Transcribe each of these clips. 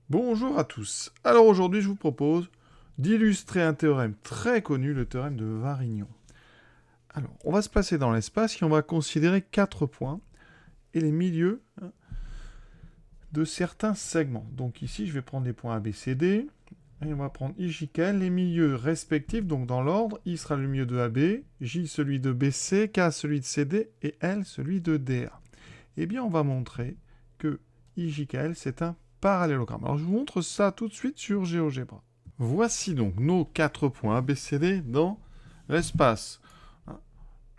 Bonjour à tous. Alors aujourd'hui, je vous propose d'illustrer un théorème très connu, le théorème de Varignon. Alors, on va se placer dans l'espace et on va considérer 4 points et les milieux de certains segments. Donc ici, je vais prendre les points A, B, C, D. Et on va prendre I, J, K, L, les milieux respectifs, donc dans l'ordre. I sera le milieu de AB, J celui de BC, K celui de CD et L celui de DA. Eh bien, on va montrer que IJKL, c'est un parallélogramme. Alors, je vous montre ça tout de suite sur GeoGebra. Voici donc nos 4 points ABCD dans l'espace.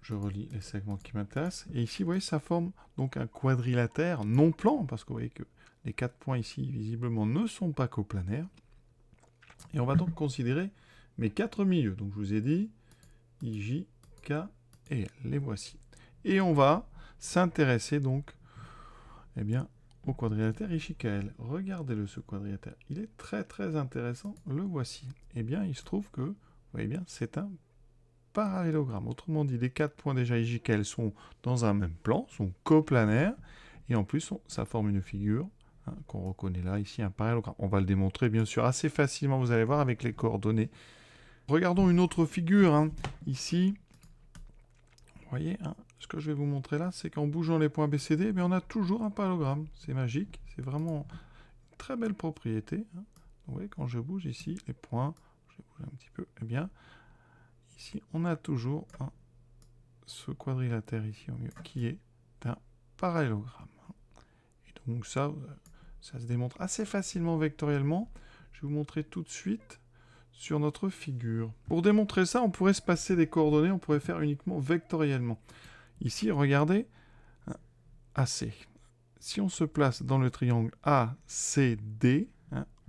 Je relis les segments qui m'intéressent. Et ici, vous voyez, ça forme donc un quadrilatère non plan, parce que vous voyez que les 4 points ici, visiblement, ne sont pas coplanaires. Et on va donc considérer mes 4 milieux. Donc, je vous ai dit I, J, K et L. Les voici. Et on va s'intéresser donc au quadrilatère IJKL. Regardez-le, ce quadrilatère. Il est très très intéressant. Le voici. Il se trouve que, vous voyez bien, c'est un parallélogramme. Autrement dit, les 4 points déjà IJKL sont dans un même plan, sont coplanaires, et en plus, ça forme une figure qu'on reconnaît là, ici, un parallélogramme. On va le démontrer, bien sûr, assez facilement, vous allez voir, avec les coordonnées. Regardons une autre figure, ici. Vous voyez, ce que je vais vous montrer là, c'est qu'en bougeant les points BCD, on a toujours un parallélogramme. C'est magique, c'est vraiment une très belle propriété. Vous voyez, quand je bouge ici les points, je vais bouger un petit peu, ici, on a toujours ce quadrilatère ici au milieu, qui est un parallélogramme. Et donc ça se démontre assez facilement vectoriellement. Je vais vous montrer tout de suite sur notre figure. Pour démontrer ça, on pourrait se passer des coordonnées, on pourrait faire uniquement vectoriellement. Ici, regardez, AC. Si on se place dans le triangle ACD,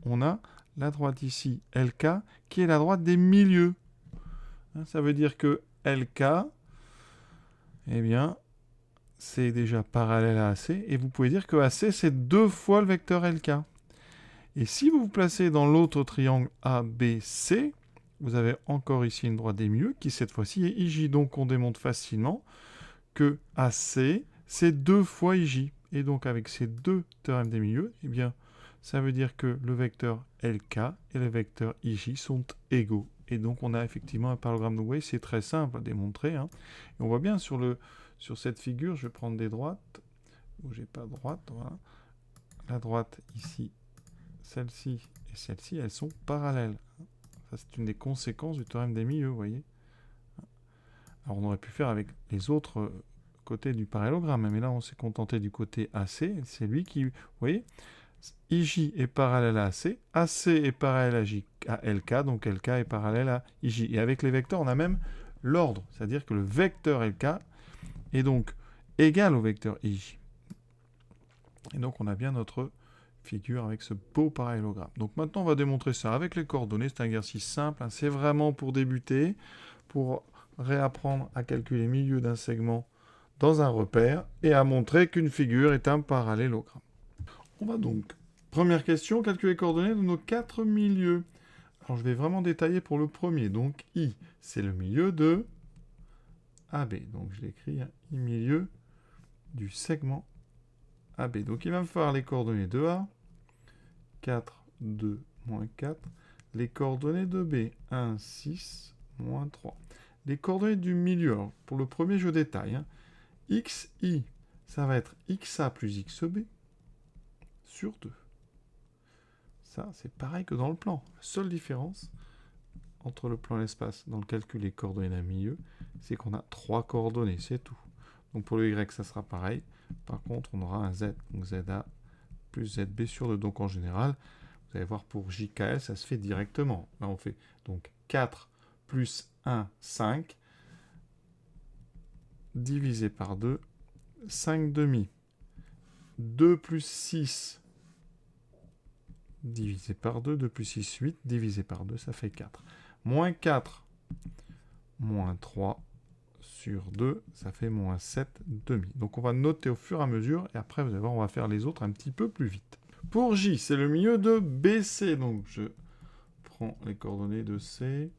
on a la droite ici, LK, qui est la droite des milieux. Ça veut dire que LK, c'est déjà parallèle à AC, et vous pouvez dire que AC, c'est 2 fois le vecteur LK. Et si vous vous placez dans l'autre triangle ABC, vous avez encore ici une droite des milieux, qui cette fois-ci est IJ. Donc on démontre facilement que AC, c'est 2 fois IJ. Et donc avec ces deux théorèmes des milieux, ça veut dire que le vecteur LK et le vecteur IJ sont égaux. Et donc on a effectivement un parallélogramme. Donc vous voyez, c'est très simple à démontrer. Et on voit bien sur cette figure, je vais prendre des droites, où j'ai pas de droite, voilà. La droite ici, celle-ci et celle-ci, elles sont parallèles. Ça, c'est une des conséquences du théorème des milieux, vous voyez. Alors on aurait pu faire avec les autres côtés du parallélogramme, mais là on s'est contenté du côté AC, c'est lui qui, vous voyez, IJ est parallèle à AC, AC est parallèle à LK, donc LK est parallèle à IJ. Et avec les vecteurs, on a même l'ordre, c'est-à-dire que le vecteur LK est donc égal au vecteur IJ. Et donc on a bien notre figure avec ce beau parallélogramme. Donc maintenant on va démontrer ça avec les coordonnées, c'est un exercice simple, c'est vraiment pour débuter, pour réapprendre à calculer le milieu d'un segment dans un repère et à montrer qu'une figure est un parallélogramme. On va donc, première question, calculer les coordonnées de nos 4 milieux. Alors je vais vraiment détailler pour le premier. Donc I, c'est le milieu de AB. Donc je l'écris, I milieu du segment AB. Donc il va me falloir les coordonnées de A, 4, 2, moins 4. Les coordonnées de B, 1, 6, moins 3. Les coordonnées du milieu, alors pour le premier je détaille. XI, ça va être XA plus XB sur 2. Ça, c'est pareil que dans le plan. La seule différence entre le plan et l'espace dans le calcul des coordonnées d'un milieu, c'est qu'on a 3 coordonnées, c'est tout. Donc pour le Y, ça sera pareil. Par contre, on aura un Z, donc ZA plus ZB sur 2. Donc en général, vous allez voir pour JKL, ça se fait directement. Là, on fait donc 4 plus 1, 5, divisé par 2, 5 demi. 2 plus 6 divisé par 2, 2 plus 6, 8, divisé par 2, ça fait 4. Moins 4, moins 3 sur 2, ça fait moins 7 demi. Donc on va noter au fur et à mesure, et après vous allez voir, on va faire les autres un petit peu plus vite. Pour J, c'est le milieu de BC, donc je prends les coordonnées de C,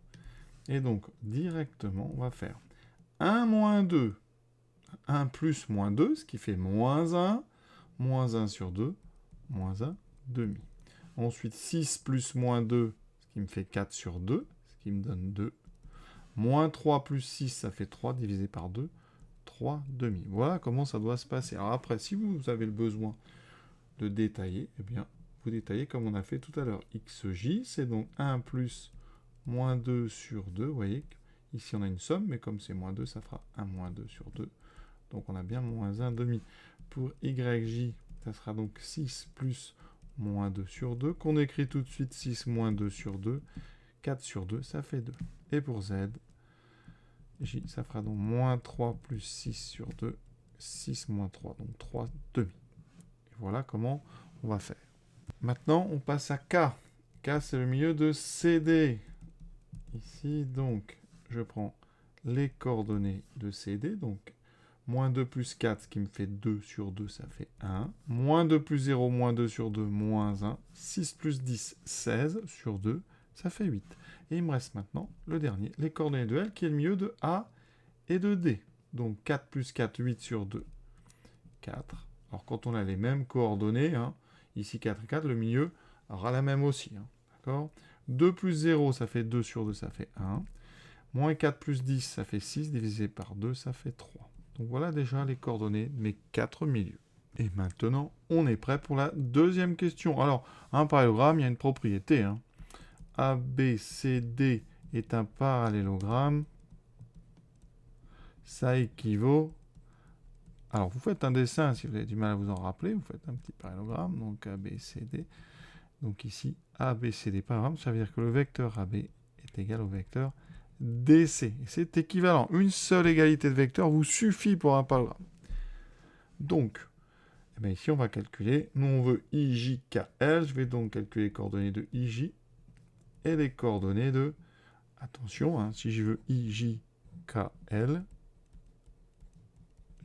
et donc directement, on va faire 1 moins 2, 1 plus moins 2, ce qui fait moins 1 sur 2, moins 1 demi. Ensuite, 6 plus moins 2, ce qui me fait 4 sur 2, ce qui me donne 2. Moins 3 plus 6, ça fait 3 divisé par 2, 3 demi. Voilà comment ça doit se passer. Alors après, si vous avez le besoin de détailler, eh bien, vous détaillez comme on a fait tout à l'heure. XJ, c'est donc 1 plus moins 2 sur 2. Vous voyez, ici on a une somme, mais comme c'est moins 2, ça fera 1 moins 2 sur 2. Donc on a bien moins 1 demi. Pour YJ, ça sera donc 6 plus moins 2 sur 2, qu'on écrit tout de suite 6 moins 2 sur 2. 4 sur 2, ça fait 2. Et pour Z, J, ça fera donc moins 3 plus 6 sur 2, 6 moins 3, donc 3 demi. Et voilà comment on va faire. Maintenant, on passe à K. K, c'est le milieu de CD. Ici, donc, je prends les coordonnées de CD, donc moins 2 plus 4, ce qui me fait 2 sur 2, ça fait 1. Moins 2 plus 0, moins 2 sur 2, moins 1. 6 plus 10, 16 sur 2, ça fait 8. Et il me reste maintenant le dernier, les coordonnées de L, qui est le milieu de A et de D. Donc 4 plus 4, 8 sur 2, 4. Alors quand on a les mêmes coordonnées, ici 4 et 4, le milieu aura la même aussi. D'accord ? 2 plus 0, ça fait 2 sur 2, ça fait 1. Moins 4 plus 10, ça fait 6, divisé par 2, ça fait 3. Donc voilà déjà les coordonnées de mes 4 milieux. Et maintenant, on est prêt pour la deuxième question. Alors, un parallélogramme, il y a une propriété. ABCD est un parallélogramme. Ça équivaut... Alors, vous faites un dessin, si vous avez du mal à vous en rappeler, vous faites un petit parallélogramme, donc ABCD. Donc ici, ABCD parallélogramme, ça veut dire que le vecteur AB est égal au vecteur DC. Et c'est équivalent. Une seule égalité de vecteurs vous suffit pour un parallélogramme. Donc, eh bien ici, on va calculer. Nous, on veut IJKL. Je vais donc calculer les coordonnées de IJ et les coordonnées de... Attention, si je veux IJKL,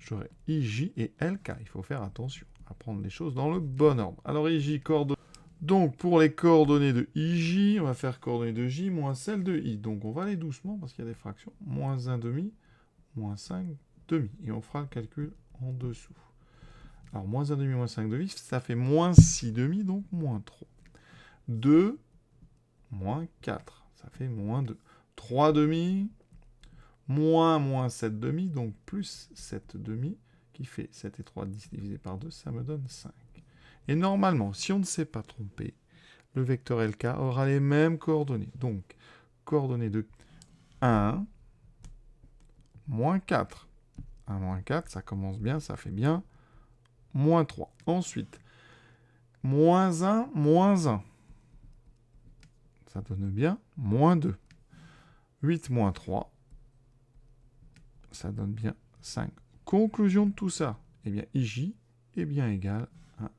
j'aurai IJ et LK. Il faut faire attention à prendre les choses dans le bon ordre. Alors, IJ coordonnées. Donc, pour les coordonnées de IJ, on va faire coordonnées de J moins celles de I. Donc, on va aller doucement parce qu'il y a des fractions. Moins 1 demi, moins 5 demi. Et on fera le calcul en dessous. Alors, moins 1 demi, moins 5 demi, ça fait moins 6 demi, donc moins 3. 2, moins 4, ça fait moins 2. 3 demi, moins 7 demi, donc plus 7 demi, qui fait 7 et 3, 10 divisé par 2, ça me donne 5. Et normalement, si on ne s'est pas trompé, le vecteur LK aura les mêmes coordonnées. Donc, coordonnées de 1, moins 4. 1 moins 4, ça commence bien, ça fait bien. Moins 3. Ensuite, moins 1, moins 1. Ça donne bien moins 2. 8 moins 3, ça donne bien 5. Conclusion de tout ça, eh bien, IJ est bien égal à 1.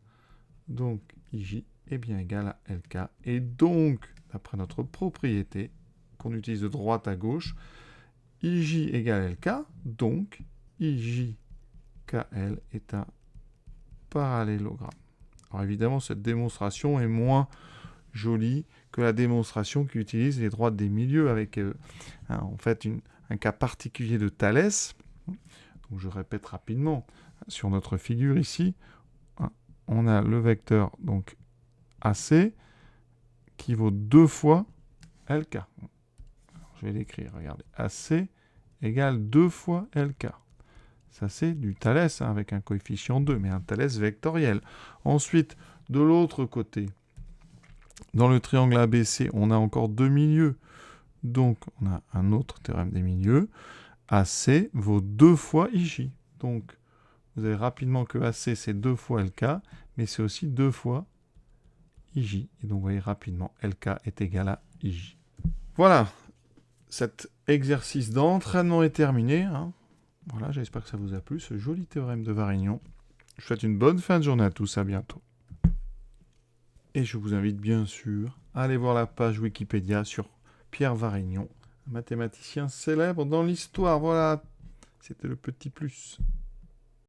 Donc, IJ est bien égal à LK. Et donc, d'après notre propriété, qu'on utilise de droite à gauche, IJ égale LK, donc IJKL est un parallélogramme. Alors évidemment, cette démonstration est moins jolie que la démonstration qui utilise les droites des milieux avec en fait un cas particulier de Thalès. Donc je répète rapidement, sur notre figure ici, on a le vecteur donc AC qui vaut 2 fois LK. Alors, je vais l'écrire, regardez. AC égale 2 fois LK. Ça, c'est du Thalès, avec un coefficient 2, mais un Thalès vectoriel. Ensuite, de l'autre côté, dans le triangle ABC, on a encore 2 milieux. Donc, on a un autre théorème des milieux. AC vaut 2 fois IJ. Donc, vous avez rapidement que AC, c'est 2 fois LK, mais c'est aussi 2 fois IJ. Et donc, vous voyez rapidement, LK est égal à IJ. Voilà, cet exercice d'entraînement est terminé. Voilà, j'espère que ça vous a plu, ce joli théorème de Varignon. Je vous souhaite une bonne fin de journée à tous, à bientôt. Et je vous invite bien sûr à aller voir la page Wikipédia sur Pierre Varignon, un mathématicien célèbre dans l'histoire. Voilà, c'était le petit plus.